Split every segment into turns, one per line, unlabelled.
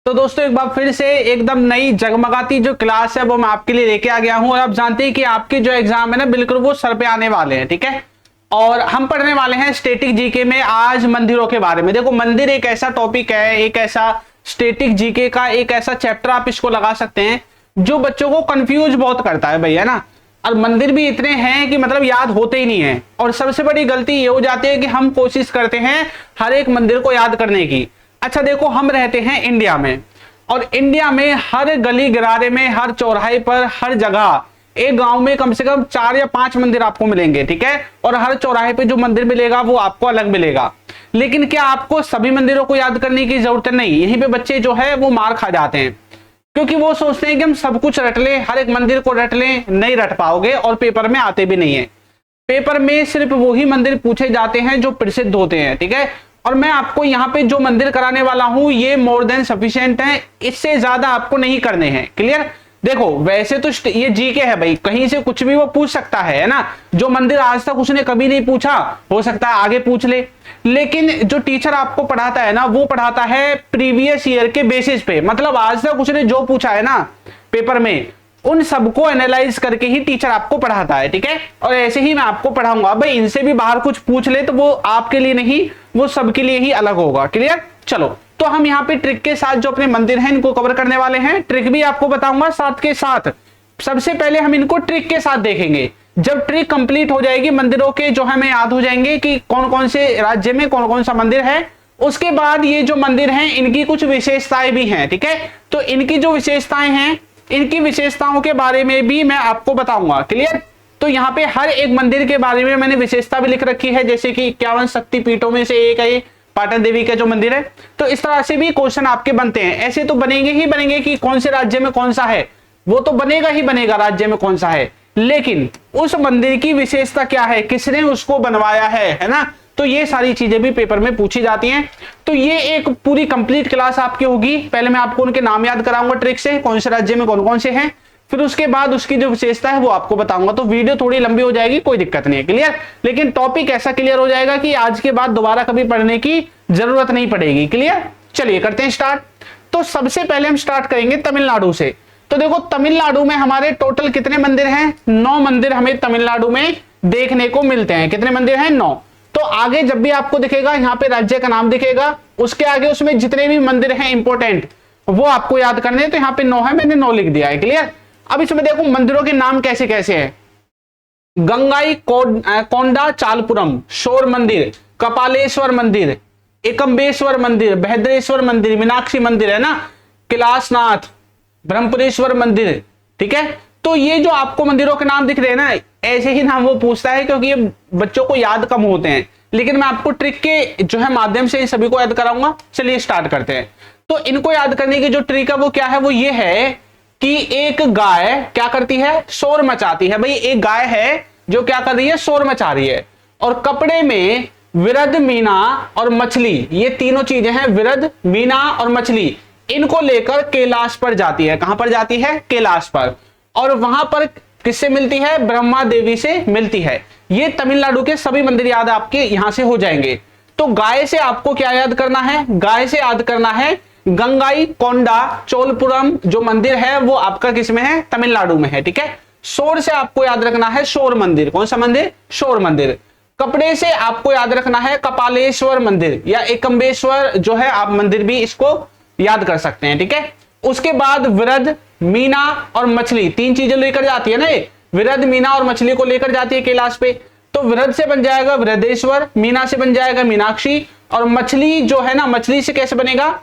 तो दोस्तों एक बार फिर से एकदम नई जगमगाती जो क्लास है वो मैं आपके लिए लेके आ गया हूं। और आप जानते हैं कि आपके जो एग्जाम है ना बिल्कुल वो सर पे आने वाले हैं, ठीक है। और हम पढ़ने वाले हैं स्टैटिक जीके में आज मंदिरों के बारे में। देखो मंदिर एक ऐसा टॉपिक है, एक ऐसा स्टैटिक जीके का एक ऐसा चैप्टर आप इसको लगा सकते हैं जो बच्चों को कंफ्यूज बहुत करता है भैया ना। और मंदिर भी इतने हैं कि मतलब याद होते ही नहीं है। और सबसे बड़ी गलती ये हो जाती है कि हम कोशिश करते हैं हर एक मंदिर को याद करने की। अच्छा देखो, हम रहते हैं इंडिया में और इंडिया में हर गली गरारे में, हर चौराहे पर, हर जगह एक गांव में कम से कम 4 या 5 मंदिर आपको मिलेंगे, ठीक है। और हर चौराहे पे जो मंदिर मिलेगा वो आपको अलग मिलेगा। लेकिन क्या आपको सभी मंदिरों को याद करने की जरूरत नहीं। यहीं पे बच्चे जो है वो मार खा जाते हैं क्योंकि वो सोचते हैं कि हम सब कुछ रट लें, हर एक मंदिर को रट लें। नहीं रट पाओगे और पेपर में आते भी नहीं है। पेपर में सिर्फ वही मंदिर पूछे जाते हैं जो प्रसिद्ध होते हैं, ठीक है। और मैं आपको यहाँ पे जो मंदिर कराने वाला हूं ये मोर देन सफिशिएंट है, इससे ज्यादा आपको नहीं करने हैं। क्लियर। देखो वैसे तो ये जीके है भाई, कहीं से कुछ भी वो पूछ सकता है ना। जो मंदिर आज तक उसने कभी नहीं पूछा हो सकता है आगे पूछ ले। लेकिन जो टीचर आपको पढ़ाता है ना वो पढ़ाता है प्रीवियस ईयर के बेसिस पे। मतलब आज तक उसने जो पूछा है ना पेपर में उन सबको एनालाइज करके ही टीचर आपको पढ़ाता है, ठीक है। और ऐसे ही मैं आपको पढ़ाऊंगा। भाई इनसे भी बाहर कुछ पूछ ले तो वो आपके लिए नहीं, वो सबके लिए ही अलग होगा। क्लियर। चलो तो हम यहाँ पे ट्रिक के साथ जो अपने मंदिर हैं इनको कवर करने वाले हैं। ट्रिक भी आपको बताऊंगा साथ के साथ। सबसे पहले हम इनको ट्रिक के साथ देखेंगे। जब ट्रिक कंप्लीट हो जाएगी मंदिरों के जो हमें याद हो जाएंगे कि कौन कौन से राज्य में कौन कौन सा मंदिर है, उसके बाद ये जो मंदिर हैं इनकी कुछ विशेषताएं भी हैं, ठीक है। तो इनकी जो विशेषताएं हैं इनकी विशेषताओं के बारे में भी मैं आपको बताऊंगा। क्लियर। तो यहाँ पे हर एक मंदिर के बारे में मैंने विशेषता भी लिख रखी है, जैसे कि 51 शक्तिपीठों में से एक है पाटन देवी का जो मंदिर है। तो इस तरह से भी क्वेश्चन आपके बनते हैं। ऐसे तो बनेंगे ही बनेंगे कि कौन से राज्य में कौन सा है, वो तो बनेगा ही बनेगा राज्य में कौन सा है। लेकिन उस मंदिर की विशेषता क्या है, किसने उसको बनवाया है ना। तो ये सारी चीजें भी पेपर में पूछी जाती हैं। तो ये एक पूरी कंप्लीट क्लास आपकी होगी। पहले मैं आपको उनके नाम याद कराऊंगा ट्रिक से, कौन से राज्य में कौन कौन से हैं। फिर उसके बाद उसकी जो विशेषता है वो आपको बताऊंगा। तो वीडियो थोड़ी लंबी हो जाएगी, कोई दिक्कत नहीं है। क्लियर। लेकिन टॉपिक ऐसा क्लियर हो जाएगा कि आज के बाद दोबारा कभी पढ़ने की जरूरत नहीं पड़ेगी। क्लियर। चलिए करते हैं स्टार्ट। तो सबसे पहले हम स्टार्ट करेंगे तमिलनाडु से। तो देखो तमिलनाडु में हमारे टोटल कितने मंदिर हैं? 9 मंदिर हमें तमिलनाडु में देखने को मिलते हैं। कितने मंदिर हैं? 9। तो आगे जब भी आपको दिखेगा यहाँ पे राज्य का नाम दिखेगा, उसके आगे उसमें जितने भी मंदिर हैं इंपॉर्टेंट वो आपको याद करने हैं। तो यहाँ पे 9 है, मैंने 9 लिख दिया है। क्लियर। अब इसमें देखो मंदिरों के नाम कैसे कैसे हैं। गंगाई कोंडा चालपुरम शोर मंदिर, कपालेश्वर मंदिर, एकम्बेश्वर मंदिर, बहद्रेश्वर मंदिर, मीनाक्षी मंदिर है ना, कैलाशनाथ, ब्रह्मपुरेश्वर मंदिर, ठीक है। तो ये जो आपको मंदिरों के नाम दिख रहे हैं ना, ऐसे ही नाम वो पूछता है क्योंकि ये बच्चों को याद कम होते हैं। लेकिन मैं आपको ट्रिक के जो है माध्यम से इन सभी को याद कराऊंगा। चलिए स्टार्ट करते हैं। तो इनको याद करने की जो ट्रिक है वो क्या है, वो ये है कि एक गाय क्या करती है, शोर मचाती है। भाई एक गाय है जो क्या कर रही है, शोर मचा रही है। और कपड़े में विरध, मीना और मछली, ये तीनों चीजें हैं, विरध, मीना और मछली, इनको लेकर कैलाश पर जाती है। कहां पर जाती है? कैलाश पर। और वहां पर किससे मिलती है? ब्रह्मा देवी से मिलती है। ये तमिलनाडु के सभी मंदिर याद आपके यहां से हो जाएंगे। तो गाय से आपको क्या याद करना है? गाय से याद करना है गंगाई कोंडा चोलपुरम जो मंदिर है वो आपका किसमें है? तमिलनाडु में है, ठीक है। शोर से आपको याद रखना है शोर मंदिर। कौन सा मंदिर? शोर मंदिर। कपड़े से आपको याद रखना है कपालेश्वर मंदिर या एकम्बेश्वर जो है, आप मंदिर भी इसको याद कर सकते हैं, ठीक है। उसके बाद विरध, मीना और मछली, 3 चीजें लेकर जाती है ना ये, विरध, मीना और मछली को लेकर जाती है कैलाश पे। तो विरध से बन जाएगा विरधेश्वर, मीना से बन जाएगा मीनाक्षी, और मछली जो है ना, मछली से कैसे बनेगा?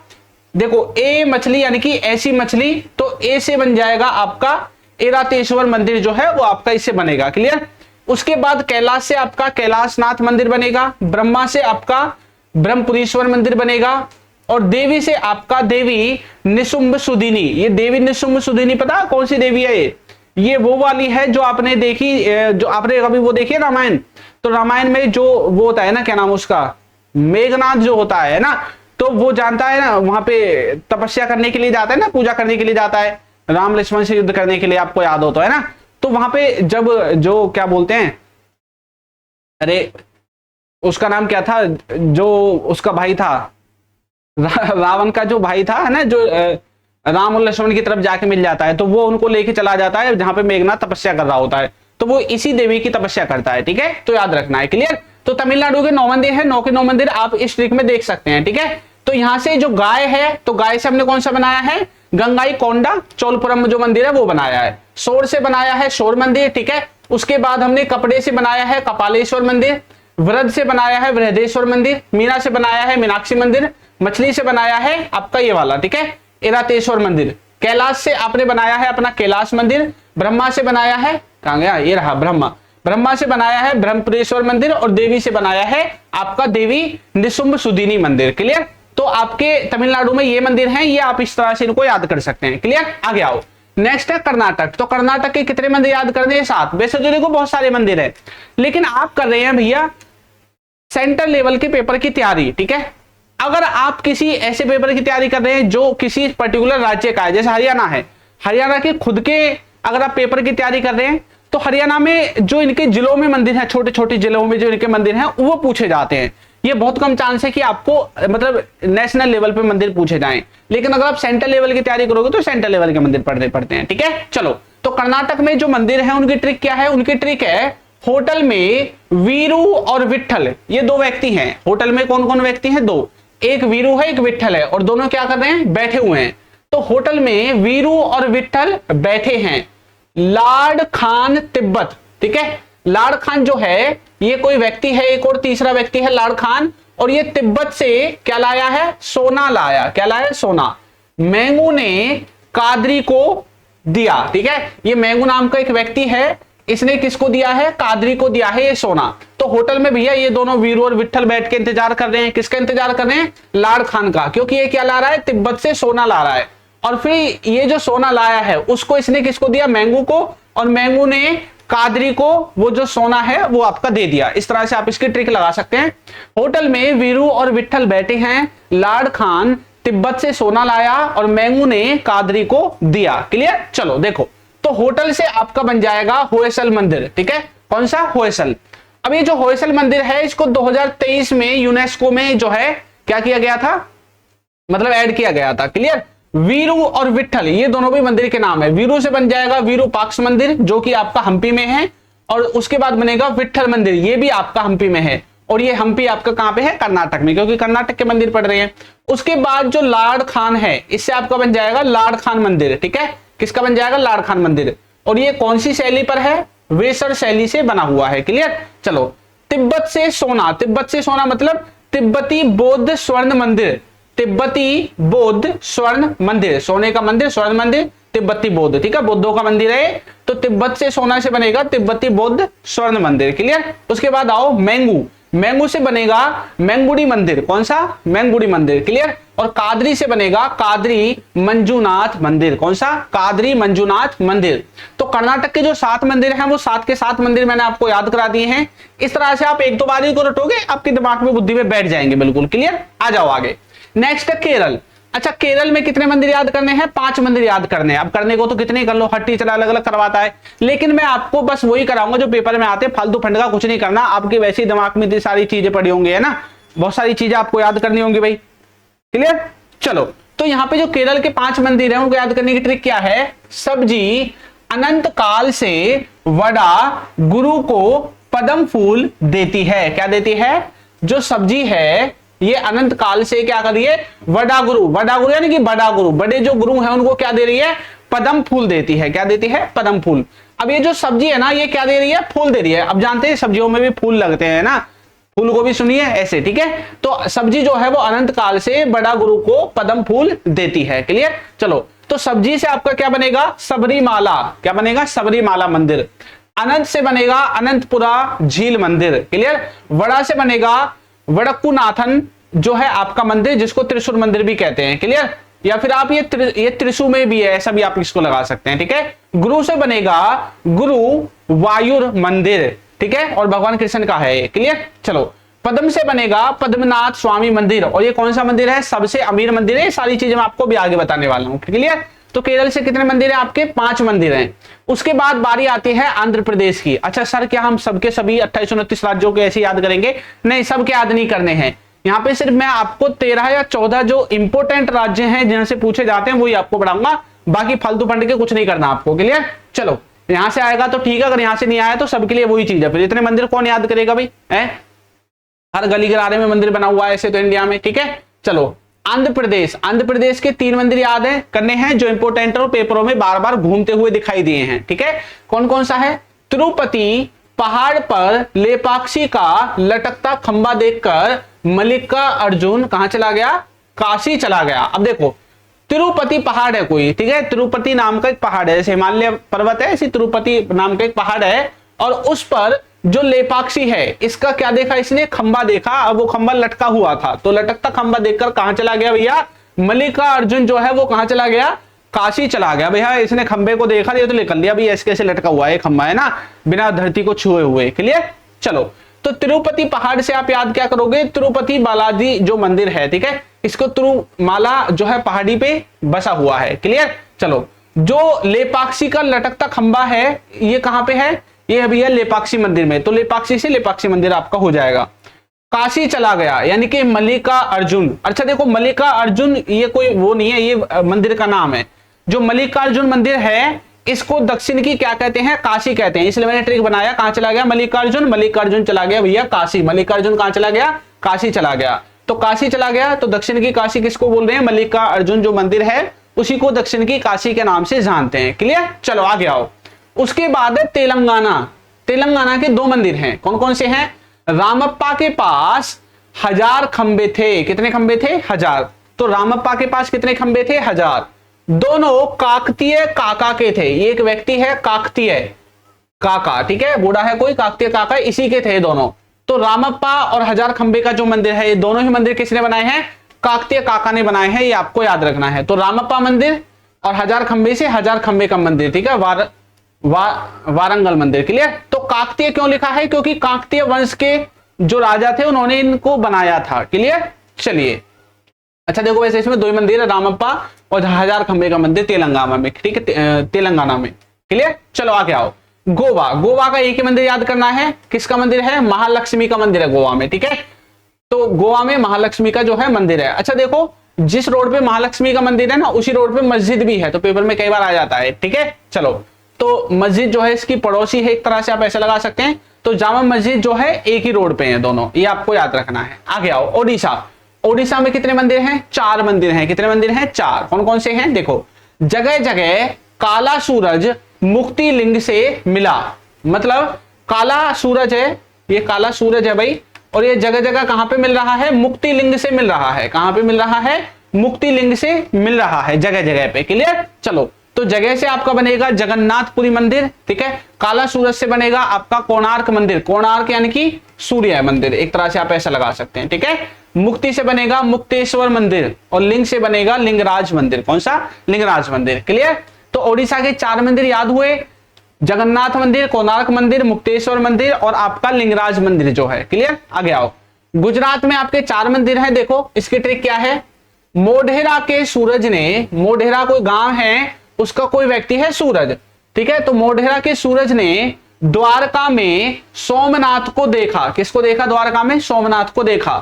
देखो ए मछली यानी कि ऐसी मछली, तो ए से बन जाएगा आपका ऐरातेश्वर मंदिर जो है वो आपका इससे बनेगा। क्लियर। उसके बाद कैलाश से आपका कैलाशनाथ मंदिर बनेगा, ब्रह्मा से आपका ब्रह्मपुरेश्वर मंदिर बनेगा, और देवी से आपका देवी निशुंभ सुदिनी। ये देवी निशुंभ सुदिनी पता कौन सी देवी है? ये वो वाली है जो आपने देखी, जो आपने कभी वो देखी है रामायण। तो रामायण में जो वो होता है ना, क्या नाम उसका, मेघनाथ जो होता है ना, तो वो जानता है ना, वहां पे तपस्या करने के लिए जाता है ना, पूजा करने के लिए जाता है, राम लक्ष्मण से युद्ध करने के लिए, आपको याद हो तो है ना। तो वहां पे जब जो क्या बोलते हैं, अरे उसका नाम क्या था जो उसका भाई था, रावण का जो भाई था है ना, जो राम और लक्ष्मण की तरफ जाके मिल जाता है, तो वो उनको लेके चला जाता है जहां पे मेघनाथ तपस्या कर रहा होता है, तो वो इसी देवी की तपस्या करता है। ठीक है, तो याद रखना है। क्लियर। तो तमिलनाडु के 9 मंदिर है, 9 के 9 मंदिर आप इस ट्रिक में देख सकते हैं। ठीक है, तो यहां से जो गाय है, तो गाय से हमने कौन सा बनाया है, गंगाई कोंडा चोलपुरम में जो मंदिर है वो बनाया है। शोर से बनाया है शोर मंदिर। ठीक है, उसके बाद हमने कपड़े से बनाया है कपालेश्वर मंदिर, वृद्ध से बनाया है वृद्धेश्वर मंदिर, मीना से बनाया है मीनाक्षी मंदिर, मछली से बनाया है आपका ये वाला, ठीक है, इरातेश्वर मंदिर, कैलाश से आपने बनाया है अपना कैलाश मंदिर, ब्रह्मा से बनाया है, कहां गया ये रहा ब्रह्मा, ब्रह्मा से बनाया है ब्रह्मपुरेश्वर मंदिर, और देवी से बनाया है आपका देवी निशुंभ सुदिनी मंदिर। क्लियर। तो आपके तमिलनाडु में ये मंदिर हैं, ये आप इस तरह से इनको याद कर सकते हैं। क्लियर। आगे आओ, नेक्स्ट है कर्नाटक। तो कर्नाटक के कितने मंदिर याद करने हैं, 7। वैसे तो देखो बहुत सारे मंदिर है, लेकिन आप कर रहे हैं भैया सेंटर लेवल के पेपर की तैयारी। ठीक है, अगर आप किसी ऐसे पेपर की तैयारी कर रहे हैं जो किसी पर्टिकुलर राज्य का है, जैसे हरियाणा है, हरियाणा के खुद के अगर आप पेपर की तैयारी कर रहे हैं, तो हरियाणा में जो इनके जिलों में मंदिर है, छोटे छोटे जिलों में जो इनके मंदिर हैं वो पूछे जाते हैं। ये बहुत कम चांस है कि आपको मतलब नेशनल लेवल पे मंदिर पूछे जाएं, लेकिन अगर आप सेंट्रल लेवल की तैयारी करोगे तो सेंट्रल लेवल के मंदिर पढ़ने पड़ते हैं। ठीक है, चलो, तो कर्नाटक में जो मंदिर है उनकी ट्रिक क्या है, उनकी ट्रिक है होटल में वीरू और विट्ठल, ये 2 व्यक्ति हैं। होटल में कौन कौन व्यक्ति हैं, 2, एक वीरू है एक विट्ठल है, और दोनों क्या कर रहे हैं, बैठे हुए हैं। तो होटल में वीरू और विट्ठल बैठे हैं, लार्ड खान तिब्बत। ठीक है, लार्ड खान जो है ये कोई व्यक्ति है, एक और तीसरा व्यक्ति है लार्ड खान, और ये तिब्बत से क्या लाया है, सोना लाया। क्या लाया, सोना। मैंगू ने कादरी को दिया। ठीक है, ये मैंगू नाम का एक व्यक्ति है, इसने किसको दिया है, कादरी को दिया है ये सोना। तो होटल में भैया ये दोनों वीरू और विट्ठल बैठ के इंतजार कर रहे हैं, किसका इंतजार कर रहे हैं, लार्ड खान का, क्योंकि ये क्या ला रहा है, तिब्बत से सोना ला रहा है। और फिर ये जो सोना लाया है उसको इसने किसको दिया, मैंगू को, और मैंगू ने कादरी को वो जो सोना है वो आपका दे दिया। इस तरह से आप इसकी ट्रिक लगा सकते हैं। होटल में वीरू और विट्ठल बैठे हैं, लार्ड खान तिब्बत से सोना लाया और मैंगू ने कादरी को दिया। क्लियर। चलो देखो, तो होटल से आपका बन जाएगा होयसल मंदिर। ठीक है, कौन सा, होयसल। अब ये जो होयसल मंदिर है इसको 2023 में यूनेस्को में जो है क्या किया गया था, मतलब ऐड किया गया था। क्लियर। वीरू और विट्ठल ये दोनों भी मंदिर के नाम है। वीरू से बन जाएगा विरूपाक्ष मंदिर जो कि आपका हम्पी में है, और उसके बाद बनेगा विट्ठल मंदिर, ये भी आपका हम्पी में है, और ये हम्पी आपका कहां पे है, कर्नाटक में, क्योंकि कर्नाटक के मंदिर पड़ रहे हैं। उसके बाद जो लार्ड खान है इससे आपका बन जाएगा लार्ड खान मंदिर। ठीक है, किसका बन जाएगा, लार्ड खान मंदिर, और ये कौन सी शैली पर है, वेसर शैली से बना हुआ है। क्लियर। चलो, तिब्बत से सोना, तिब्बत से सोना मतलब तिब्बती बौद्ध स्वर्ण मंदिर, तिब्बती बौद्ध स्वर्ण मंदिर, सोने का मंदिर, स्वर्ण मंदिर, तिब्बती बौद्ध। ठीक है, बौद्धों का मंदिर है, तो तिब्बत से सोना से बनेगा तिब्बती बौद्ध स्वर्ण मंदिर। क्लियर। उसके बाद आओ मैंगू, मैंगू से बनेगा मैंगुड़ी मंदिर, कौन सा, मैंगुड़ी मंदिर। क्लियर। और कादरी से बनेगा कादरी मंजूनाथ मंदिर, कौन सा, कादरी मंजूनाथ मंदिर। तो कर्नाटक के जो 7 मंदिर हैं वो 7 के 7 मंदिर मैंने आपको याद करा दिए हैं। इस तरह से आप 1-2 बार ही को रटोगे, आपके दिमाग में बुद्धि में बैठ जाएंगे बिल्कुल। क्लियर। आ जाओ आगे, नेक्स्ट है केरल। अच्छा, केरल में कितने मंदिर याद करने हैं, 5 मंदिर याद करने हैं। अब करने को तो कितने कर लो, हर टीचर अलग अलग करवाता है, लेकिन मैं आपको बस वही कराऊंगा जो पेपर में आते हैं, फालतू फंड का कुछ नहीं करना। आपके वैसे ही दिमाग में इतनी सारी चीजें पड़ी होंगी, है ना, बहुत सारी चीजें आपको याद करनी होंगी भाई। क्लियर। चलो, तो यहाँ पे जो केरल के 5 मंदिर हैं उनको याद करने की ट्रिक क्या है, सब्जी अनंत काल से वड़ा गुरु को पद्म फूल देती है। क्या देती है, जो सब्जी है ये अनंत काल से क्या कर रही है, वड़ा गुरु, वड़ा गुरु यानी कि बड़ा गुरु, बड़े जो गुरु हैं उनको क्या दे रही है, पद्म फूल देती है। क्या देती है, पद्म फूल। अब ये जो सब्जी है ना ये क्या दे रही है, फूल दे रही है। अब जानते हैं सब्जियों में भी फूल लगते हैं ना, फूल को भी सुनिए ऐसे। ठीक है, तो सब्जी जो है वो अनंत काल से बड़ा गुरु को पद्म फूल देती है। क्लियर। चलो, तो सब्जी से आपका क्या बनेगा, सबरीमाला। क्या बनेगा, सबरीमाला मंदिर। अनंत से बनेगा अनंतपुरा झील मंदिर। क्लियर। वड़ा से बनेगा वड़क्कुनाथन जो है आपका मंदिर, जिसको त्रिशूर मंदिर भी कहते हैं। क्लियर। या फिर आप ये त्रिशूर में भी है, ऐसा भी आप इसको लगा सकते हैं। ठीक है। गुरु से बनेगा गुरु वायुर मंदिर। ठीक है, और भगवान कृष्ण का है। क्लियर। चलो, पद्म से बनेगा पद्मनाथ स्वामी मंदिर, और ये कौन सा मंदिर है, सबसे अमीर मंदिर है। सारी चीजें मैं आपको भी आगे बताने वाला हूं। क्लियर। तो केरल से कितने मंदिर हैं आपके, 5 मंदिर हैं। उसके बाद बारी आती है आंध्र प्रदेश की। अच्छा सर, क्या हम सबके सभी 28-29 राज्यों के ऐसे याद करेंगे, नहीं, सबके याद नहीं करने हैं। यहाँ पे सिर्फ मैं आपको 13 या 14 जो इंपोर्टेंट राज्य हैं जिनसे से पूछे जाते हैं वही आपको पढ़ाऊंगा, बाकी फालतू फंड के कुछ नहीं करना आपको। क्लियर? चलो यहां से आएगा तो ठीक है, अगर यहां से नहीं आया तो सबके लिए वही चीज है। फिर इतने मंदिर कौन याद करेगा भाई? है हर गली गरारे में मंदिर बना हुआ है ऐसे तो इंडिया में। ठीक है, चलो आंध्र प्रदेश, आंध्र प्रदेश के 3 मंदिर याद है करने हैं जो इंपोर्टेंट और पेपरों में बार बार घूमते हुए दिखाई दिए हैं। ठीक है, कौन कौन सा है? तिरुपति पहाड़ पर लेपाक्षी का लटकता खंबा देखकर मल्लिकार्जुन कहां चला गया? काशी चला गया। अब देखो तिरुपति पहाड़ है कोई, ठीक है, तिरुपति नाम का एक पहाड़ है, जैसे हिमालय पर्वत है ऐसी तिरुपति नाम का एक पहाड़ है, और उस पर जो लेपाक्षी है इसका क्या देखा इसने? खंबा देखा। अब वो खंबा लटका हुआ था, तो लटकता खंबा देखकर कहां चला गया भैया? मल्लिकार्जुन जो है वो कहां चला गया? काशी चला गया। भैया इसने खंबे को देखा, ये तो निकल लिया भाई ऐसे कैसे लटका हुआ है खंबा, है ना, बिना धरती को छुए हुए। क्लियर? चलो तो तिरुपति पहाड़ से आप याद क्या करोगे? तिरुपति बालाजी जो मंदिर है, ठीक है, इसको तिरुमाला जो है पहाड़ी पे बसा हुआ है। क्लियर? चलो जो लेपाक्षी का लटकता खंबा है ये कहां पे है? ये है भैया लेपाक्षी मंदिर में, तो लेपाक्षी से लेपाक्षी मंदिर आपका हो जाएगा। काशी चला गया यानी कि मल्लिकार्जुन। अच्छा देखो मल्लिकार्जुन ये कोई वो नहीं है, ये मंदिर का नाम है। जो मल्लिकार्जुन मंदिर है इसको दक्षिण की क्या कहते हैं? काशी कहते हैं, इसलिए मैंने ट्रिक बनाया। कहां चला गया? मल्लिकार्जुन, मल्लिकार्जुन चला गया भैया काशी। मल्लिकार्जुन कहां चला गया? काशी चला गया। तो काशी चला गया तो दक्षिण की काशी किसको बोल रहे हैं? मल्लिकार्जुन जो मंदिर है उसी को दक्षिण की काशी के नाम से जानते हैं। क्लियर? चलो आगे आओ। उसके बाद है तेलंगाना। तेलंगाना के 2 मंदिर हैं, कौन कौन से हैं? रामप्पा के पास 1000 खंबे थे। कितने खंबे थे? 1000। तो रामप्पा के पास कितने खंबे थे? 1000। दोनों काकतीय काका के थे। ये एक व्यक्ति है काकतीय काका, ठीक है, बूढ़ा है कोई, काकतीय काका, इसी के थे दोनों। तो रामप्पा और 1000 खंबे का जो मंदिर है ये दोनों ही मंदिर किसने बनाए हैं? काकतीय काका ने बनाए हैं, ये आपको याद रखना है। तो रामप्पा मंदिर और 1000 खंबे से 1000 खंबे का मंदिर, ठीक है, वारंगल मंदिर। क्लियर? तो काकतीय क्यों लिखा है? क्योंकि काकतीय वंश के जो राजा थे उन्होंने इनको बनाया था। क्लियर? चलिए अच्छा देखो वैसे इसमें 2 मंदिर है, रामप्पा और 1000 खंबे का मंदिर तेलंगाना में, ठीक है, तेलंगाना में। क्लियर? चलो आगे आओ। गोवा, गोवा का एक ही मंदिर याद करना है। किसका मंदिर है? महालक्ष्मी का मंदिर है गोवा में। ठीक है, तो गोवा में महालक्ष्मी का जो है मंदिर है। अच्छा देखो जिस रोड पे महालक्ष्मी का मंदिर है ना उसी रोड पे मस्जिद भी है, तो पेपर में कई बार आ जाता है। ठीक है, चलो तो मस्जिद जो है इसकी पड़ोसी है, एक तरह से आप ऐसा लगा सकते हैं। तो जामा मस्जिद जो है एक ही रोड पे है दोनों, ये आपको याद रखना है। आगे आओ। ओडिशा, ओडिशा में कितने मंदिर हैं? 4 मंदिर हैं। कितने मंदिर हैं? 4। कौन कौन से हैं? देखो जगह जगह काला सूरज मुक्ति लिंग से मिला। मतलब काला सूरज है, ये काला सूरज है भाई, और ये जगह जगह कहां पे मिल रहा है? मुक्ति लिंग से मिल रहा है। कहां पे मिल रहा है? मुक्ति लिंग से मिल रहा है जगह जगह पे। क्लियर? चलो तो जगह से आपका बनेगा जगन्नाथपुरी मंदिर, ठीक है, काला सूरज से बनेगा आपका कोणार्क मंदिर, कोणार्क यानी कि सूर्य मंदिर, एक तरह से आप ऐसा लगा सकते हैं। ठीक है, मुक्ति से बनेगा मुक्तेश्वर मंदिर, और लिंग से बनेगा लिंगराज मंदिर। कौन सा? लिंगराज मंदिर। क्लियर? तो ओडिशा के 4 मंदिर याद हुए, जगन्नाथ मंदिर, कोणार्क मंदिर, मुक्तेश्वर मंदिर और आपका लिंगराज मंदिर जो है। क्लियर? आगे आओ। गुजरात में आपके 4 मंदिर हैं। देखो इसकी ट्रिक क्या है? मोढेरा के सूरज ने, मोढेरा कोई गांव है उसका कोई व्यक्ति है सूरज, ठीक है, तो मोढेरा के सूरज ने द्वारका में सोमनाथ को देखा। किसको देखा? द्वारका में सोमनाथ को देखा,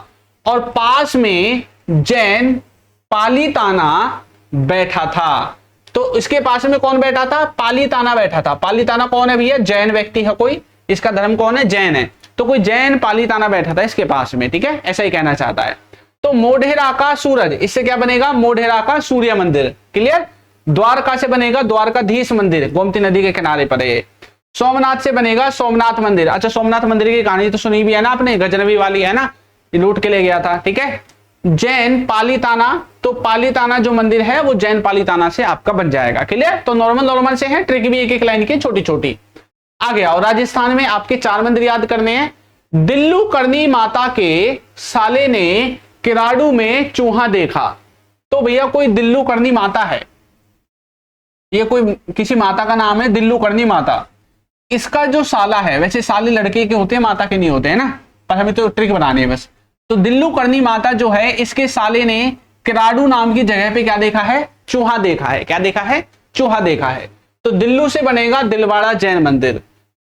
और पास में जैन पालीताना बैठा था। तो इसके पास में कौन बैठा था? पालीताना बैठा था। पालीताना कौन है भैया? जैन व्यक्ति है कोई, इसका धर्म कौन है? जैन है, तो कोई जैन पालीताना बैठा था इसके पास में। ठीक है, ऐसा ही कहना चाहता है। तो मोढेरा का सूरज, इससे क्या बनेगा? मोढेरा का सूर्य मंदिर। क्लियर? द्वारका से बनेगा द्वारकाधीश मंदिर, गोमती नदी के किनारे पर है। सोमनाथ से बनेगा सोमनाथ मंदिर। अच्छा सोमनाथ मंदिर की कहानी तो सुनी भी है ना आपने, गजनवी वाली है ना, लूट के ले गया था। ठीक है, जैन पालीताना, तो पालीताना जो मंदिर है वो जैन पालीताना से आपका बन जाएगा। क्लियर? तो नॉर्मल से है, ट्रिक भी एक एक लाइन की छोटी छोटी। आगे आओ। राजस्थान में आपके 4 मंदिर याद करने हैं। दिल्लू करनी माता के साले ने किराड़ू में चूहा देखा। तो भैया कोई दिल्लू करनी माता है, ये कोई किसी माता का नाम है दिल्लू करनी माता। इसका जो साला है, वैसे साले लड़के के होते हैं माता के नहीं होते हैं ना, पर हमें तो ट्रिक बनानी है बस। तो दिल्लू करनी माता जो है इसके साले ने किराड़ू नाम की जगह पे क्या देखा है? चूहा देखा है। क्या देखा है? चूहा देखा है। तो दिल्लू से बनेगा दिलवाड़ा जैन मंदिर,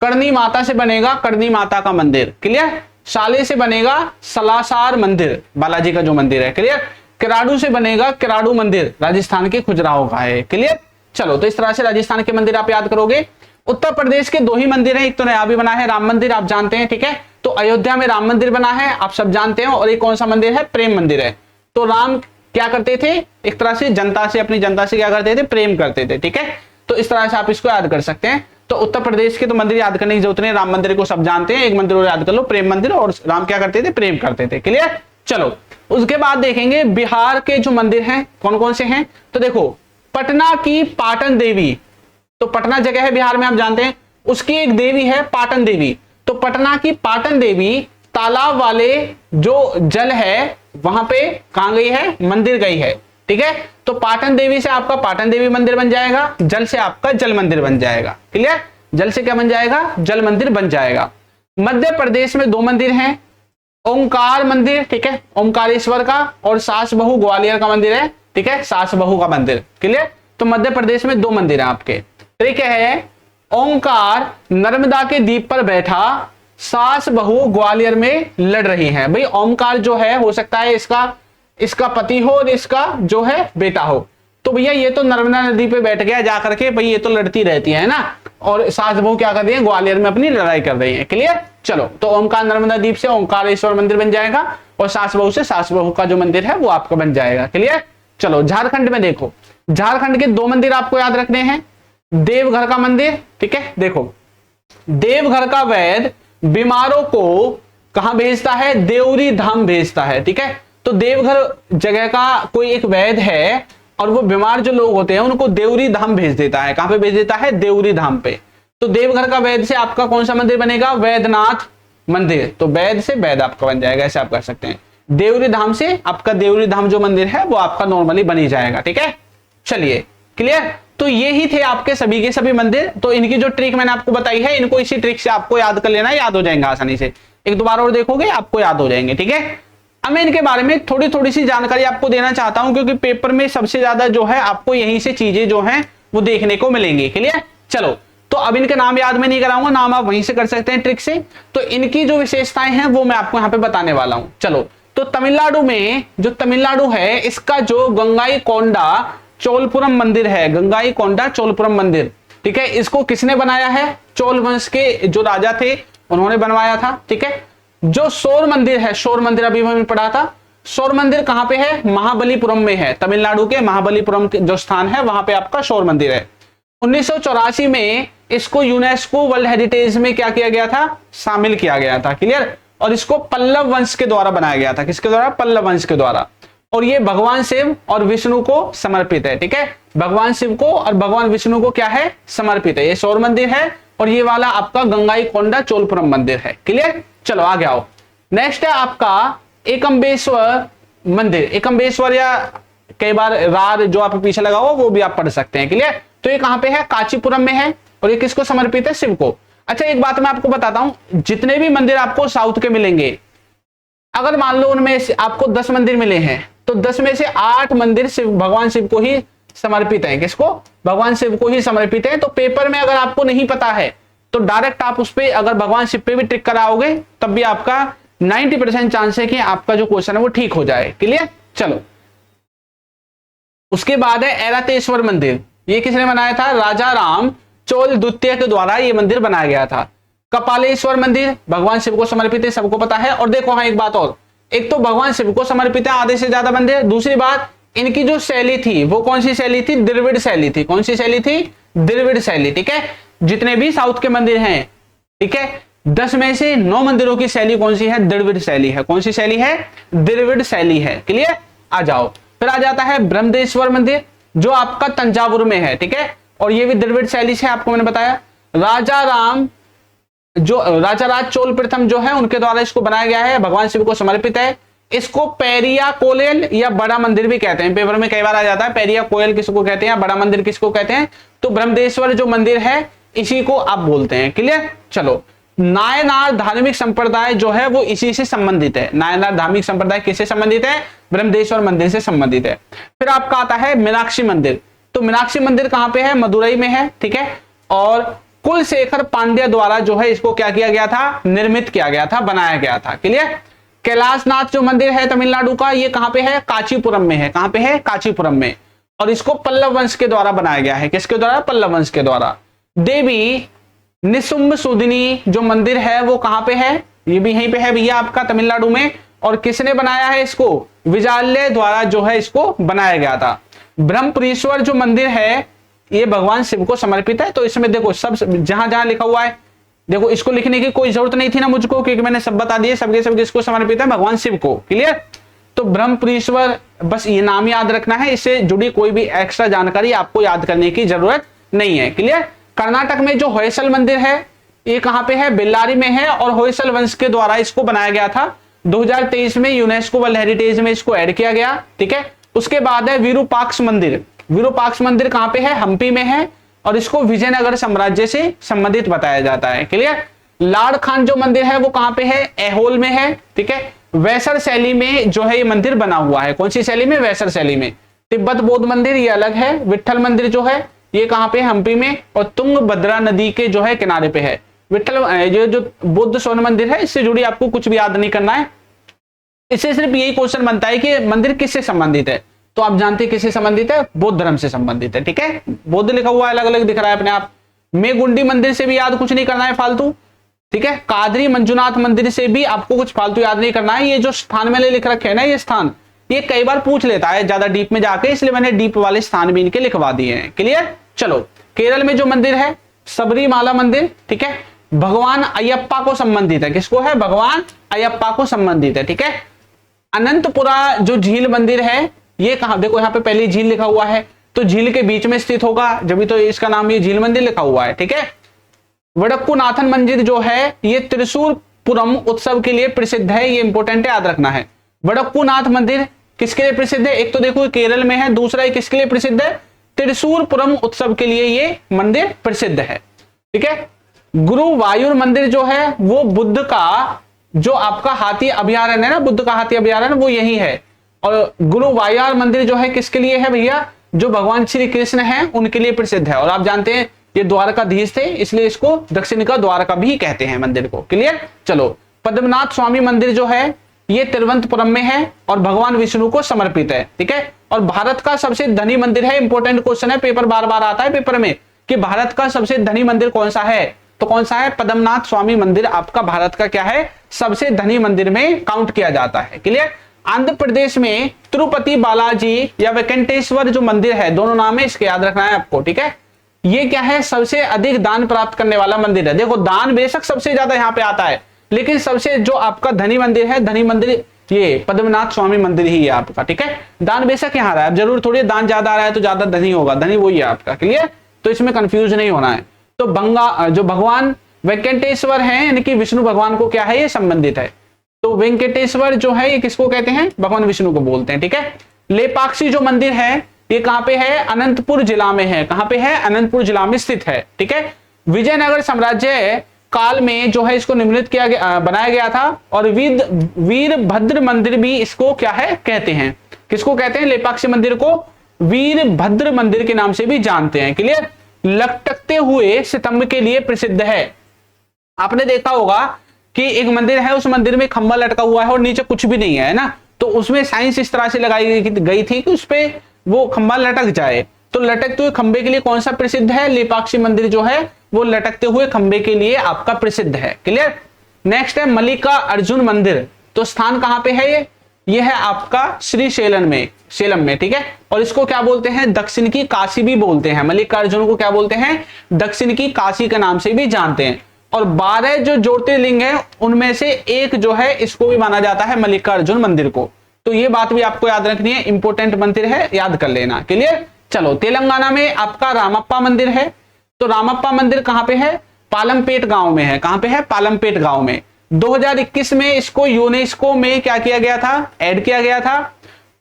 करनी माता से बनेगा करनी माता का मंदिर। क्लियर? साले से बनेगा सलासार मंदिर, बालाजी का जो मंदिर है, क्लियर। किराडू से बनेगा किराडू मंदिर, राजस्थान के खजुराहो का है, क्लियर। चलो, तो इस तरह से राजस्थान के मंदिर आप याद करोगे। उत्तर प्रदेश के 2 ही मंदिर हैं, एक तो नया भी बना है राम मंदिर, आप जानते हैं, ठीक है। तो अयोध्या में राम मंदिर बना है, आप सब जानते हैं। और एक कौन सा मंदिर है, प्रेम मंदिर है। तो राम क्या करते थे, एक तरह से जनता से, अपनी जनता से क्या करते थे, प्रेम करते थे, ठीक है। तो इस तरह से आप इसको याद कर सकते हैं। तो उत्तर प्रदेश के तो मंदिर याद करने की जरूरत नहीं, राम मंदिर को सब जानते हैं, एक मंदिर और याद कर लो, प्रेम मंदिर, और राम क्या करते थे, प्रेम करते थे, क्लियर। चलो, उसके बाद देखेंगे बिहार के जो मंदिर हैं कौन कौन से हैं। तो देखो, पटना की पाटन देवी, तो पटना जगह है बिहार में, आप जानते हैं, उसकी एक देवी है पाटन देवी। तो पटना की पाटन देवी तालाब वाले जो जल है वहां पे कहां गई है, मंदिर गई है, ठीक है। तो पाटन देवी से आपका पाटन देवी मंदिर बन जाएगा, जल से आपका जल मंदिर बन जाएगा, क्लियर। जल से क्या बन जाएगा, जल मंदिर बन जाएगा। मध्य प्रदेश में 2 मंदिर हैं, ओंकार मंदिर, ठीक है, ओंकारेश्वर का, और सास बहू ग्वालियर का मंदिर है, ठीक है, सास बहू का मंदिर, क्लियर। तो मध्य प्रदेश में 2 मंदिर हैं आपके, ठीक है। ओंकार नर्मदा के द्वीप पर बैठा, सास बहू ग्वालियर में लड़ रही हैं। भाई ओंकार जो है, हो सकता है इसका पति हो और इसका जो है बेटा हो। तो भैया ये तो नर्मदा नदी पे बैठ गया जाकर के, भाई ये तो लड़ती रहती है ना, और सास बहू क्या कर रही है, ग्वालियर में अपनी लड़ाई कर रही है, क्लियर। चलो, तो ओंकार नर्मदा द्वीप से ओंकारेश्वर मंदिर बन जाएगा, और सास बहू से सास बहू का जो मंदिर है वो आपका बन जाएगा, क्लियर। चलो, झारखंड में देखो, झारखंड के 2 मंदिर आपको याद रखने हैं। देवघर का मंदिर, ठीक है, देखो देवघर का वैद्य बीमारों को कहां भेजता है, देवरी धाम भेजता है, ठीक है। तो देवघर जगह का कोई एक वैद्य है और वो बीमार जो लोग होते हैं उनको देवरी धाम भेज देता है। कहां पे भेज देता है, देवरी धाम पे। तो देवघर का वैद्य से आपका कौन सा मंदिर बनेगा, वैद्यनाथ मंदिर। तो वैद्य से वैद्य आपका बन जाएगा, ऐसे आप कर सकते हैं। देवरी धाम से आपका देवरी धाम जो मंदिर है वो आपका नॉर्मली बन ही जाएगा, ठीक है। चलिए, क्लियर। तो ये ही थे आपके सभी के सभी मंदिर। तो इनकी जो ट्रिक मैंने आपको बताई है, इनको इसी ट्रिक से आपको याद कर लेना, याद हो जाएंगे आसानी से। एक 2 बार और देखोगे आपको याद हो जाएंगे, ठीक है। अब मैं इनके बारे में थोड़ी सी जानकारी आपको देना चाहता हूं, क्योंकि पेपर में सबसे ज्यादा जो है आपको यहीं से चीजें जो है वो देखने को मिलेंगी, क्लियर। चलो, तो अब इनके नाम याद में नहीं कराऊंगा, नाम आप वहीं से कर सकते हैं ट्रिक से। तो इनकी जो विशेषताएं हैं वो मैं आपको यहाँ पे बताने वाला हूं। चलो, तो तमिलनाडु में जो तमिलनाडु है, इसका जो गंगाईकोंडा चोलपुरम मंदिर है, गंगाईकोंडा चोलपुरम मंदिर, ठीक है, इसको किसने बनाया है, चोल वंश के जो राजा थे उन्होंने बनवाया था, ठीक है। जो शोर मंदिर है, शोर मंदिर अभी मैंने पढ़ा था, शोर मंदिर कहां पे है, महाबलीपुरम में है, तमिलनाडु के महाबलीपुरम के जो स्थान है वहां पे आपका शोर मंदिर है। 1984 में इसको यूनेस्को वर्ल्ड हेरिटेज में क्या किया गया था, शामिल किया गया था, क्लियर। और इसको पल्लव वंश के द्वारा बनाया गया था, किसके द्वारा, पल्लव वंश के द्वारा। और ये भगवान शिव और विष्णु को समर्पित है, ठीक है। भगवान शिव को और भगवान विष्णु को क्या है, समर्पित है। ये शोर मंदिर है और ये वाला आपका गंगाईकोंडा चोलपुरम मंदिर है, क्लियर। चलो आगे आओ। नेक्स्ट है आपका एकम्बेश्वर मंदिर। एकम्बेश्वर या कई बार रार जो आप पीछे लगा हुआ वो भी आप पढ़ सकते हैं, क्लियर। तो ये कहां पे है, कांचीपुरम में है, और ये किसको समर्पित है, शिव को। अच्छा, एक बात मैं आपको बताता हूं, जितने भी मंदिर आपको साउथ के मिलेंगे, अगर मान लो उनमें से आपको 10 मंदिर मिले हैं, तो 10 में से 8 मंदिर भगवान शिव को ही समर्पित है। किसको, भगवान शिव को ही समर्पित है। तो पेपर में अगर आपको नहीं पता है तो डायरेक्ट आप उस पे अगर भगवान शिव पे भी ट्रिक कराओगे तब भी आपका 90% चांस है कि आपका जो क्वेश्चन है वो ठीक हो जाए, क्लियर। चलो, उसके बाद है ऐरातेश्वर मंदिर। ये किसने बनाया था, राजा राम चोल द्वितीय के द्वारा ये मंदिर बनाया गया था। कपालेश्वर मंदिर भगवान शिव को समर्पित है, सबको पता है। और देखो हाँ, एक बात और, एक तो भगवान शिव को समर्पित है आधे से ज्यादा मंदिर, दूसरी बात इनकी जो शैली थी वो कौन सी शैली थी, द्रविड़ शैली थी। कौन सी शैली थी, द्रविड़ शैली, ठीक है। जितने भी साउथ के मंदिर हैं, ठीक है, 10 में से 9 मंदिरों की शैली कौन सी है, द्रविड़ शैली है। कौन सी शैली है, द्रविड़ शैली है, क्लियर। आ जाओ, फिर आ जाता है ब्रह्मदेश्वर मंदिर जो आपका तंजावुर में है, ठीक है, और ये भी द्रविड़ शैली से आपको मैंने बताया। राजा राम जो राजा राज चोल प्रथम जो है उनके द्वारा इसको बनाया गया है, भगवान शिव को समर्पित है। इसको पेरिया कोयल या बड़ा मंदिर भी कहते हैं, पेपर में कई बार आ जाता है पेरिया कोयल किसको कहते हैं, बड़ा मंदिर किसको कहते हैं। तो ब्रह्मदेश्वर जो मंदिर है इसी को आप बोलते हैं, क्लियर। चलो, नायनार धार्मिक संप्रदाय जो है वो इसी से संबंधित है। नायनार धार्मिक संप्रदाय किससे संबंधित है, ब्रह्मदेश्वर मंदिर से संबंधित है। फिर आपका आता है मीनाक्षी मंदिर। तो मीनाक्षी मंदिर कहां पे है, मदुरई में है, ठीक है। और कुलशेखर पांड्या द्वारा जो है इसको क्या किया गया था, निर्मित किया गया था, बनाया गया था। क्लियर। कैलाशनाथ जो मंदिर है तमिलनाडु का, ये कहां पे है, कांचीपुरम में है। कहां पे है, कांचीपुरम में। और इसको पल्लव वंश के द्वारा बनाया गया है। किसके द्वारा, पल्लव वंश के द्वारा। देवी निशुंभ सुदिनी जो मंदिर है वो कहां पे है, ये भी यहीं पे है भैया आपका तमिलनाडु में। और किसने बनाया है इसको, विजाल्य द्वारा जो है इसको बनाया गया था। ब्रह्मपुरीश्वर जो मंदिर है ये भगवान शिव को समर्पित है। तो इसमें देखो सब जहां जहां लिखा हुआ है, देखो इसको लिखने की कोई जरूरत नहीं थी ना मुझको, क्योंकि मैंने सब बता दिए, सबके सब किसको समर्पित है, भगवान शिव को। क्लियर। तो ब्रह्मपुरीश्वर, बस ये नाम याद रखना है, इससे जुड़ी कोई भी एक्स्ट्रा जानकारी आपको याद करने की जरूरत नहीं है। क्लियर। कर्नाटक में जो होयसल मंदिर है ये कहां पे है, बेल्लारी में है। और होयसल वंश के द्वारा इसको बनाया गया था। 2023 में यूनेस्को वर्ल्ड हेरिटेज में इसको ऐड किया गया। ठीक है। उसके बाद है विरूपाक्ष मंदिर। विरूपाक्ष मंदिर कहां पे है, हम्पी में है। और इसको विजयनगर साम्राज्य से संबंधित बताया जाता है। क्लियर। लाड़ खान जो मंदिर है वो कहां पे है, ऐहोल में है। ठीक है। वैसर शैली में जो है ये मंदिर बना हुआ है। कौन सी शैली में, वैसर शैली में। तिब्बत बौद्ध मंदिर ये अलग है। विट्ठल मंदिर जो है ये कहां पे, हम्पी में। और तुंगभद्रा नदी के जो है किनारे पे है। विट्ठल ये जो बुद्ध स्वर्ण मंदिर है इससे जुड़ी आपको कुछ भी याद नहीं करना है। इससे सिर्फ यही क्वेश्चन बनता है कि मंदिर किससे संबंधित है। तो आप जानते हैं किससे संबंधित है, बौद्ध धर्म से संबंधित है। ठीक है। बौद्ध लिखा हुआ अलग अलग दिख रहा है अपने आप। मेगुंडी मंदिर से भी याद कुछ नहीं करना है फालतू। ठीक है। कादरी मंजुनाथ मंदिर से भी आपको कुछ फालतू याद नहीं करना है। ये जो स्थान मैंने लिख रखे हैं ना, ये स्थान ये कई बार पूछ लेता है ज्यादा डीप में जाके, इसलिए मैंने डीप वाले स्थान भी इनके लिखवा दिए हैं। क्लियर। चलो, केरल में जो मंदिर है सबरीमाला मंदिर। ठीक है। भगवान अयप्पा को संबंधित है। किसको है, भगवान अयप्पा को संबंधित है। ठीक है। अनंतपुरा जो झील मंदिर है ये कहां, देखो यहाँ पे पहली झील लिखा हुआ है, तो झील के बीच में स्थित होगा, जब तो इसका नाम ये झील मंदिर लिखा हुआ है। ठीक है। वडक्कुनाथन मंदिर जो है ये त्रिशूरपुरम उत्सव के लिए प्रसिद्ध है। ये इंपॉर्टेंट है, याद रखना है। वडक्कुनाथ मंदिर किसके लिए प्रसिद्ध है, एक तो देखो केरल में है, दूसरा किसके लिए प्रसिद्ध है, त्रिशूरपुरम उत्सव के लिए ये मंदिर प्रसिद्ध है। ठीक है। गुरुवायूर मंदिर जो है वो बुद्ध का जो आपका हाथी अभयारण्य है ना, बुद्ध का हाथी अभयारण्य वो यही है। और गुरुवायूर मंदिर जो है किसके लिए है भैया, जो भगवान श्री कृष्ण हैं उनके लिए प्रसिद्ध है। और आप जानते हैं ये द्वारकाधीश थे, इसलिए इसको दक्षिण का द्वारका भी कहते हैं मंदिर को। क्लियर। चलो, पद्मनाथ स्वामी मंदिर जो है ये तिरुवनंतपुरम में है और भगवान विष्णु को समर्पित है। ठीक है। और भारत का सबसे धनी मंदिर है। इंपॉर्टेंट क्वेश्चन है, पेपर बार बार आता है पेपर में कि भारत का सबसे धनी मंदिर कौन सा है, तो कौन सा है, पद्मनाथ स्वामी मंदिर आपका भारत का क्या है, सबसे धनी मंदिर में काउंट किया जाता है। क्लियर। आंध्र प्रदेश में तिरुपति बालाजी या वेंकटेश्वर जो मंदिर है, दोनों नाम है, इसके याद रखना है आपको। ठीक है। ये क्या है, सबसे अधिक दान प्राप्त करने वाला मंदिर है। देखो दान बेशक सबसे ज्यादा यहाँ पे आता है, लेकिन सबसे जो आपका धनी मंदिर है, धनी मंदिर ये पद्मनाथ स्वामी मंदिर ही है आपका। ठीक है। दान बेशक यहाँ रहा है, जरूर थोड़ी दान ज्यादा आ रहा है तो ज्यादा धनी होगा, धनी वही है आपका। क्लियर। तो इसमें कंफ्यूज नहीं होना है। तो जो भगवान वेंकटेश्वर हैं यानी कि विष्णु भगवान को क्या है, ये संबंधित है। तो वेंकटेश्वर जो है ये किसको कहते हैं, भगवान विष्णु को बोलते हैं। ठीक है। लेपाक्षी जो मंदिर है ये कहां पे है, अनंतपुर जिला में है। कहां पे है, अनंतपुर जिला में स्थित है। ठीक है। विजयनगर साम्राज्य काल में जो है इसको निर्मित किया गया, बनाया गया था। और वीरभद्र मंदिर भी इसको क्या है कहते हैं, किसको कहते हैं, लेपाक्षी मंदिर को वीरभद्र मंदिर के नाम से भी जानते हैं। क्लियर। लटकते हुए स्तंभ के लिए प्रसिद्ध है। आपने देखा होगा कि एक मंदिर है, उस मंदिर में खंभा लटका हुआ है और नीचे कुछ भी नहीं है ना, तो उसमें साइंस इस तरह से लगाई गई थी कि उस पे वो खंभा लटक जाए। तो लटकते हुए खंबे के लिए कौन सा प्रसिद्ध है, लेपाक्षी मंदिर जो है वो लटकते हुए खंबे के लिए आपका प्रसिद्ध है। क्लियर। नेक्स्ट है मल्लिका अर्जुन मंदिर। तो स्थान कहां पे है, ये है आपका श्री सेलम में। ठीक है। और इसको क्या बोलते हैं, दक्षिण की काशी भी बोलते हैं। मल्लिकार्जुन को क्या बोलते हैं, दक्षिण की काशी के नाम से भी जानते हैं। और 12 जो ज्योतिर्लिंग है उनमें से एक जो है इसको भी माना जाता है मल्लिकार्जुन मंदिर को। तो ये बात भी आपको याद रखनी है, इंपोर्टेंट मंदिर है, याद कर लेना। क्लियर। चलो, तेलंगाना में आपका रामप्पा मंदिर है। तो रामप्पा मंदिर कहां पे है, पालमपेट गांव में है। कहां पे है, पालमपेट गांव में। 2021 में इसको यूनेस्को में क्या किया गया था, ऐड किया गया था।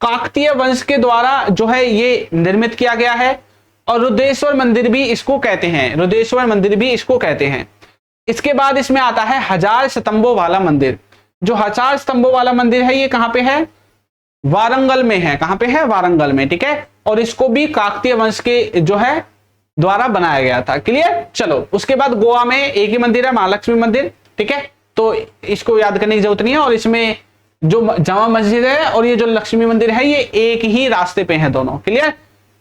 काकतीय वंश के द्वारा जो है ये निर्मित किया गया है। और रुद्रेश्वर मंदिर भी इसको कहते हैं, रुद्रेश्वर मंदिर भी इसको कहते हैं। इसके बाद इसमें आता है 1000 स्तंभों वाला मंदिर। जो 1000 स्तंभों वाला मंदिर है ये कहां पे है, वारंगल में है। कहां पे है, वारंगल में। ठीक है। और इसको भी काकतीय वंश के जो है द्वारा बनाया गया था। क्लियर। चलो उसके बाद गोवा में एक ही मंदिर है, महालक्ष्मी मंदिर, ठीक है, तो इसको याद करने की जरूरत नहीं है। और इसमें जो जामा मस्जिद है और ये जो लक्ष्मी मंदिर है ये एक ही रास्ते पे है दोनों, क्लियर।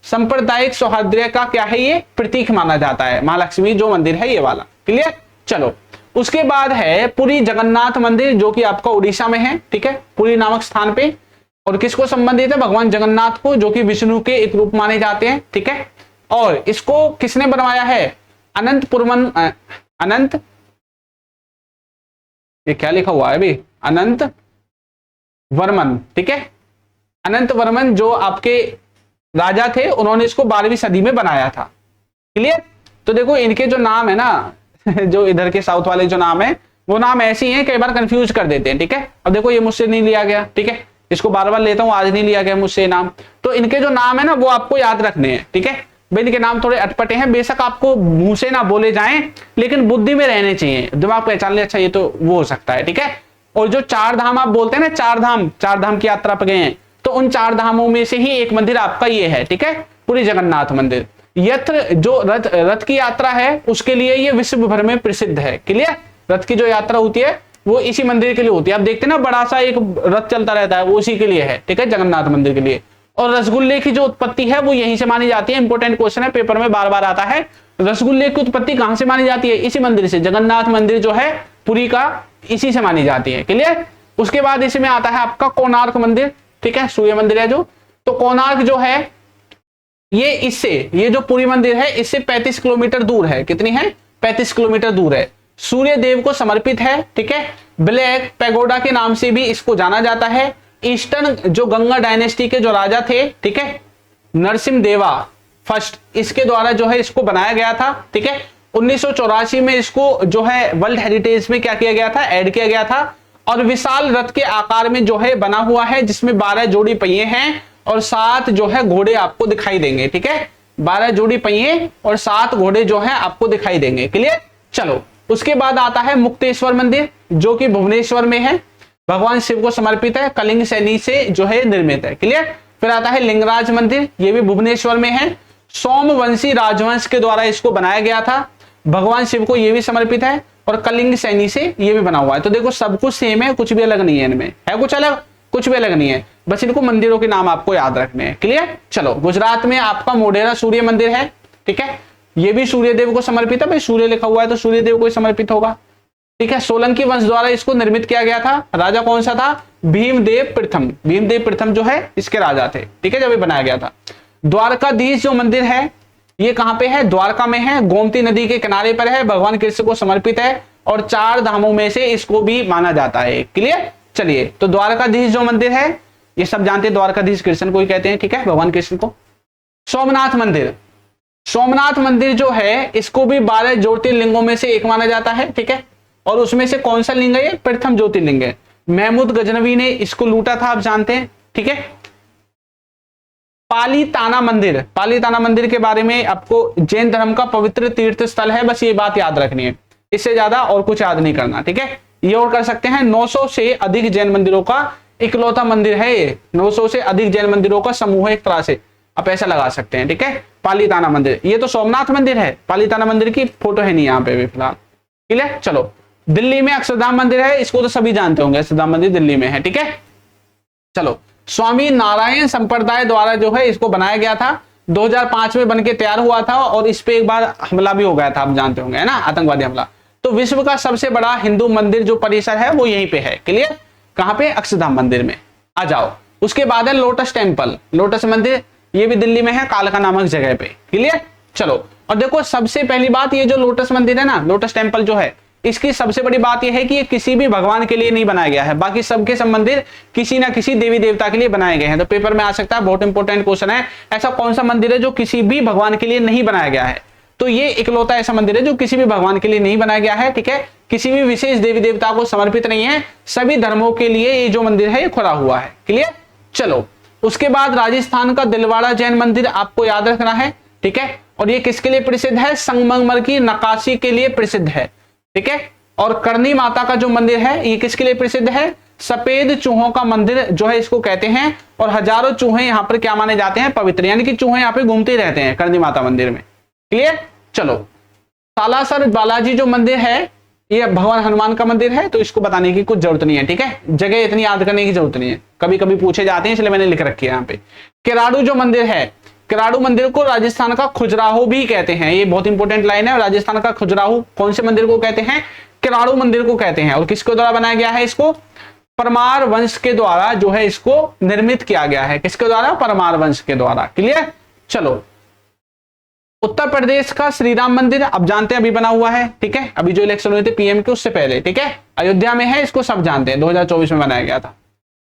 सांप्रदायिक सौहार्द का क्या है, ये प्रतीक माना जाता है महालक्ष्मी जो मंदिर है ये वाला, क्लियर। चलो उसके बाद है पुरी जगन्नाथ मंदिर जो कि आपका उड़ीसा में है, ठीक है, पुरी नामक स्थान पे। और किसको संबंधित है, भगवान जगन्नाथ को, जो कि विष्णु के एक रूप माने जाते हैं, ठीक है। और इसको किसने बनवाया है, अनंत, ये क्या लिखा हुआ है अभी, अनंत वर्मन, ठीक है, अनंत वर्मन जो आपके राजा थे, उन्होंने इसको 12वीं सदी में बनाया था, क्लियर। तो देखो इनके जो नाम है ना जो इधर के साउथ वाले जो नाम है वो नाम ऐसे ही हैं, कई बार कंफ्यूज कर देते हैं, ठीक है। अब देखो ये मुझसे नहीं लिया गया, ठीक है, इसको बार बार लेता हूं, आज नहीं लिया गया मुझसे नाम। तो इनके जो नाम है ना वो आपको याद रखने हैं, ठीक है भाई। इनके नाम थोड़े अटपटे हैं, बेशक आपको मुंह से ना बोले जाएं लेकिन बुद्धि में रहने चाहिए, दिमाग पहचान ले, अच्छा ये तो वो हो सकता है, ठीक है। और जो 4 धाम आप बोलते हैं ना, 4 धाम की यात्रा पर गए हैं, तो उन 4 धामों में से ही एक मंदिर आपका ये है, ठीक है, पुरी जगन्नाथ मंदिर। यत्र जो रथ की यात्रा है उसके लिए ये विश्व भर में प्रसिद्ध है, क्लियर। रथ की जो यात्रा होती है वो इसी मंदिर के लिए होती है। आप देखते हैं ना बड़ा सा एक रथ चलता रहता है, वो उसी के लिए है, ठीक है, जगन्नाथ मंदिर के लिए। और रसगुल्ले की जो उत्पत्ति है वो यहीं से मानी जाती है। इंपॉर्टेंट क्वेश्चन है, पेपर में बार बार आता है, रसगुल्ले की उत्पत्ति कहां से मानी जाती है, इसी मंदिर से। जगन्नाथ मंदिर जो है पुरी का इसी से मानी जाती है, क्लियर। उसके बाद इसमें आता है आपका कोणार्क मंदिर, ठीक है, सूर्य मंदिर है जो। तो कोणार्क जो है ये जो पुरी मंदिर है इससे 35 किलोमीटर दूर है, कितनी है, 35 किलोमीटर दूर है। सूर्य देव को समर्पित है, ठीक है। ब्लैक पैगोडा के नाम से भी इसको जाना जाता है। ईस्टर्न जो गंगा डायनेस्टी के जो राजा थे, ठीक है, नरसिम्हा देवा फर्स्ट, इसके द्वारा जो है इसको बनाया गया था, ठीक है। 1984 में इसको जो है वर्ल्ड हेरिटेज में क्या किया गया था, ऐड किया गया था। और विशाल रथ के आकार में जो है बना हुआ है, जिसमें 12 जोड़ी पहिए हैं और 7 जो है घोड़े आपको दिखाई देंगे, ठीक है। 12 जोड़ी पहिए और 7 घोड़े जो है आपको दिखाई देंगे, क्लियर। चलो उसके बाद आता है मुक्तेश्वर मंदिर जो कि भुवनेश्वर में है, भगवान शिव को समर्पित है, कलिंग सैनी से जो है निर्मित है, क्लियर। फिर आता है लिंगराज मंदिर, ये भी भुवनेश्वर में है। सोमवंशी राजवंश के द्वारा इसको बनाया गया था, भगवान शिव को ये भी समर्पित है और कलिंग सैनी से ये भी बना हुआ है। तो देखो सब कुछ सेम है, कुछ भी अलग नहीं है, इनमें है कुछ अलग, कुछ भी अलग नहीं है, बस इनको मंदिरों के नाम आपको याद रखने हैं, क्लियर। चलो गुजरात में आपका मोढेरा सूर्य मंदिर है, ठीक है, ये भी सूर्य देव को समर्पित है, भाई सूर्य लिखा हुआ है तो सूर्य देव को ही समर्पित होगा, ठीक है। सोलंकी वंश द्वारा इसको निर्मित किया गया था। राजा कौन सा था, भीमदेव प्रथम, भीमदेव प्रथम जो है इसके राजा थे, ठीक है, जब ये बनाया गया था। द्वारकाधीश जो मंदिर है ये कहां पे है, द्वारका में है, गोमती नदी के किनारे पर है, भगवान कृष्ण को समर्पित है और 4 धामों में से इसको भी माना जाता है, क्लियर। चलिए तो द्वारकाधीश जो मंदिर है ये सब जानते हैं, द्वारकाधीश कृष्ण को ही कहते हैं, ठीक है, भगवान कृष्ण को। सोमनाथ मंदिर, सोमनाथ मंदिर जो है इसको भी 12 ज्योतिर्लिंगों में से एक माना जाता है, ठीक है। और उसमें से कौन सा लिंग है, ये प्रथम ज्योतिर्लिंग है। महमूद गजनवी ने इसको लूटा था, आप जानते हैं, ठीक है। पालीताना मंदिर, पालीताना मंदिर के बारे में आपको जैन धर्म का पवित्र तीर्थ स्थल है, बस ये बात याद रखनी है, इससे ज्यादा और कुछ याद नहीं करना, ठीक है। ये और कर सकते हैं, 900 से अधिक जैन मंदिरों का इकलौता मंदिर है ये, 900 से अधिक जैन मंदिरों का समूह है एक तरह से, आप ऐसा लगा सकते हैं, ठीक है। पालीताना मंदिर, ये तो सोमनाथ मंदिर है, पालीताना मंदिर की फोटो है नहीं यहाँ पे भी फिलहाल, क्लियर। चलो दिल्ली में अक्षरधाम मंदिर है, इसको तो सभी जानते होंगे, अक्षरधाम मंदिर दिल्ली में है, ठीक है। चलो स्वामी नारायण संप्रदाय द्वारा जो है इसको बनाया गया था, 2005 में बनके तैयार हुआ था और इस पे एक बार हमला भी हो गया था, आप जानते होंगे, है ना, आतंकवादी हमला। तो विश्व का सबसे बड़ा हिंदू मंदिर जो परिसर है वो यहीं पे है, क्लियर। कहां पे, अक्षरधाम मंदिर में। आ जाओ उसके बाद है लोटस टेम्पल, लोटस मंदिर, ये भी दिल्ली में है, कालका नामक जगह पे, क्लियर। चलो और देखो सबसे पहली बात, ये जो लोटस मंदिर है ना, लोटस टेम्पल जो है, इसकी सबसे बड़ी बात यह है कि ये किसी भी भगवान के लिए नहीं बनाया गया है, बाकी सबके सब मंदिर किसी ना किसी देवी देवता के लिए बनाए गए हैं। तो पेपर में आ सकता है, बहुत इंपॉर्टेंट क्वेश्चन है, ऐसा कौन सा मंदिर है जो किसी भी भगवान के लिए नहीं बनाया गया है। तो ये इकलौता ऐसा मंदिर है जो किसी भी भगवान के लिए नहीं बनाया गया है, ठीक है, किसी भी विशेष देवी देवता को समर्पित नहीं है, सभी धर्मों के लिए ये जो मंदिर है ये खुला हुआ है, क्लियर। चलो उसके बाद राजस्थान का दिलवाड़ा जैन मंदिर आपको याद रखना है, ठीक है, और ये किसके लिए प्रसिद्ध है, संगमरमर की नक्काशी के लिए प्रसिद्ध है, ठीक है। और करनी माता का जो मंदिर है ये किसके लिए प्रसिद्ध है, सफेद चूहों का मंदिर जो है इसको कहते हैं, और हजारों चूहे यहाँ पर क्या माने जाते हैं, पवित्र, यानी कि चूहे यहाँ पे घूमते रहते हैं करनी माता मंदिर में, क्लियर। चलो सालासर बालाजी जो मंदिर है ये भगवान हनुमान का मंदिर है, तो इसको बताने की कुछ जरूरत नहीं है, ठीक है, जगह इतनी याद करने की जरूरत नहीं है, कभी कभी पूछे जाते हैं इसलिए मैंने लिख रखी है यहाँ पे। किराड़ू जो मंदिर है, किराड़ू मंदिर को राजस्थान का खजुराहो भी कहते हैं, ये बहुत इंपॉर्टेंट लाइन है। राजस्थान का खजुराहो कौन से मंदिर को कहते हैं? किराड़ू मंदिर को कहते हैं। और किसके द्वारा बनाया गया है इसको? परमार वंश के द्वारा जो है इसको निर्मित किया गया है। किसके द्वारा? परमार वंश के द्वारा। क्लियर? चलो, उत्तर प्रदेश का श्री राम मंदिर अब जानते हैं अभी बना हुआ है, ठीक है, अभी जो इलेक्शन हुए थे पीएम के उससे पहले, ठीक है, अयोध्या में है, इसको सब जानते हैं, 2024 में बनाया गया था,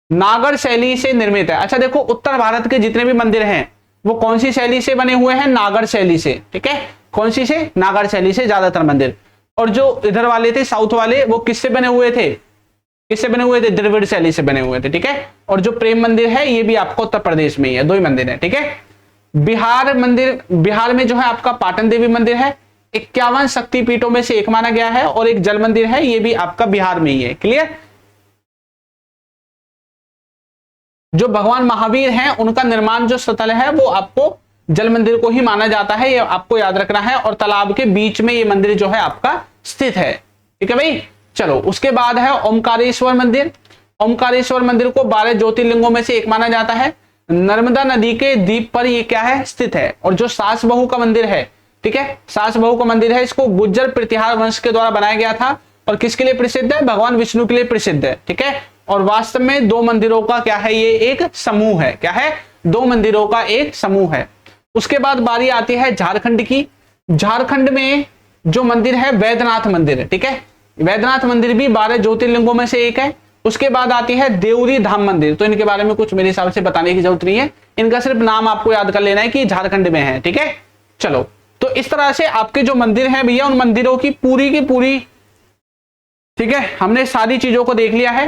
नागर शैली से निर्मित है। अच्छा देखो, उत्तर भारत के जितने भी मंदिर हैं वो कौन सी शैली से बने हुए हैं? नागर शैली से, ठीक है, कौन सी से? नागर शैली से ज्यादातर मंदिर। और जो इधर वाले थे साउथ वाले वो किससे बने हुए थे? किससे बने हुए थे? द्रविड़ शैली से बने हुए थे, ठीक है। और जो प्रेम मंदिर है ये भी आपको उत्तर प्रदेश में ही है, 2 ही मंदिर है, ठीक है। बिहार मंदिर, बिहार में जो है आपका पाटन देवी मंदिर है, 51 शक्तिपीठों में से एक माना गया है, और एक जल मंदिर है, ये भी आपका बिहार में ही है। क्लियर? जो भगवान महावीर हैं उनका निर्माण जो स्थल है वो आपको जल मंदिर को ही माना जाता है, ये आपको याद रखना है। और तालाब के बीच में ये मंदिर जो है आपका स्थित है, ठीक है भाई। चलो, उसके बाद है ओमकारेश्वर मंदिर। ओमकारेश्वर मंदिर को 12 ज्योतिर्लिंगों में से एक माना जाता है, नर्मदा नदी के द्वीप पर ये क्या है? स्थित है। और जो सास बहू का मंदिर है, ठीक है, सास बहू का मंदिर है, इसको गुज्जर प्रतिहार वंश के द्वारा बनाया गया था। और किसके लिए प्रसिद्ध है? भगवान विष्णु के लिए प्रसिद्ध है, ठीक है। और वास्तव में 2 मंदिरों का क्या है? ये एक समूह है। क्या है? 2 मंदिरों का एक समूह है। उसके बाद बारी आती है झारखंड की। झारखंड में जो मंदिर है वैद्यनाथ मंदिर है, ठीक है, वैद्यनाथ मंदिर भी 12 ज्योतिर्लिंगों में से एक है। उसके बाद आती है देवरी धाम मंदिर, तो इनके बारे में कुछ मेरे हिसाब से बताने की जरूरत नहीं है, इनका सिर्फ नाम आपको याद कर लेना है कि झारखंड में है, ठीक है। चलो, तो इस तरह से आपके जो मंदिर हैं भैया, उन मंदिरों की पूरी, ठीक है, हमने सारी चीजों को देख लिया है।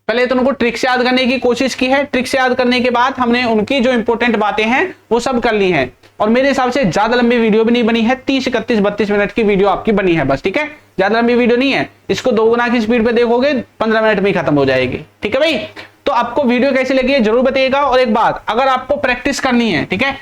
पहले तो उनको ट्रिक से याद करने की कोशिश की है, ट्रिक से याद करने के बाद हमने उनकी जो इंपॉर्टेंट बातें हैं वो सब कर ली हैं। और मेरे हिसाब से ज्यादा लंबी वीडियो भी नहीं बनी है, 30, 31, 32 मिनट की वीडियो आपकी बनी है बस, ठीक है, ज्यादा लंबी वीडियो नहीं है। इसको 2 गुना की स्पीड पे देखोगे 15 मिनट में ही खत्म हो जाएगी, ठीक है भाई। तो आपको वीडियो कैसी लगी है जरूर बताइएगा। और एक बात, अगर आपको प्रैक्टिस करनी है, ठीक है,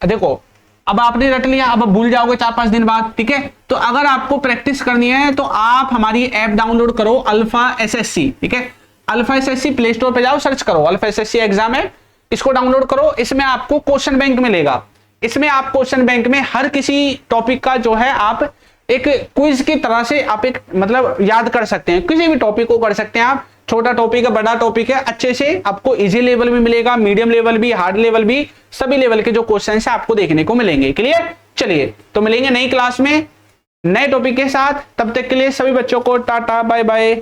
देखो अब आपने रट लिया, अब भूल जाओगे 4-5 दिन बाद, ठीक है। तो अगर आपको प्रैक्टिस करनी है तो आप हमारी ऐप डाउनलोड करो, अल्फा SSC, ठीक है, अल्फा SSC प्ले स्टोर पे जाओ, सर्च करो, अल्फा SSC एग्जाम है, इसको डाउनलोड करो। इसमें आपको क्वेश्चन बैंक मिलेगा, इसमें आप क्वेश्चन बैंक में हर किसी टॉपिक का जो है आप एक क्विज की तरह से आप एक मतलब याद कर सकते हैं, किसी भी टॉपिक को कर सकते हैं आप, छोटा टॉपिक है, बड़ा टॉपिक है, अच्छे से आपको इजी लेवल भी मिलेगा, मीडियम लेवल भी, हार्ड लेवल भी, सभी लेवल के जो क्वेश्चन है आपको देखने को मिलेंगे। क्लियर? चलिए, तो मिलेंगे नई क्लास में नए टॉपिक के साथ, तब तक के लिए सभी बच्चों को टाटा बाय बाय।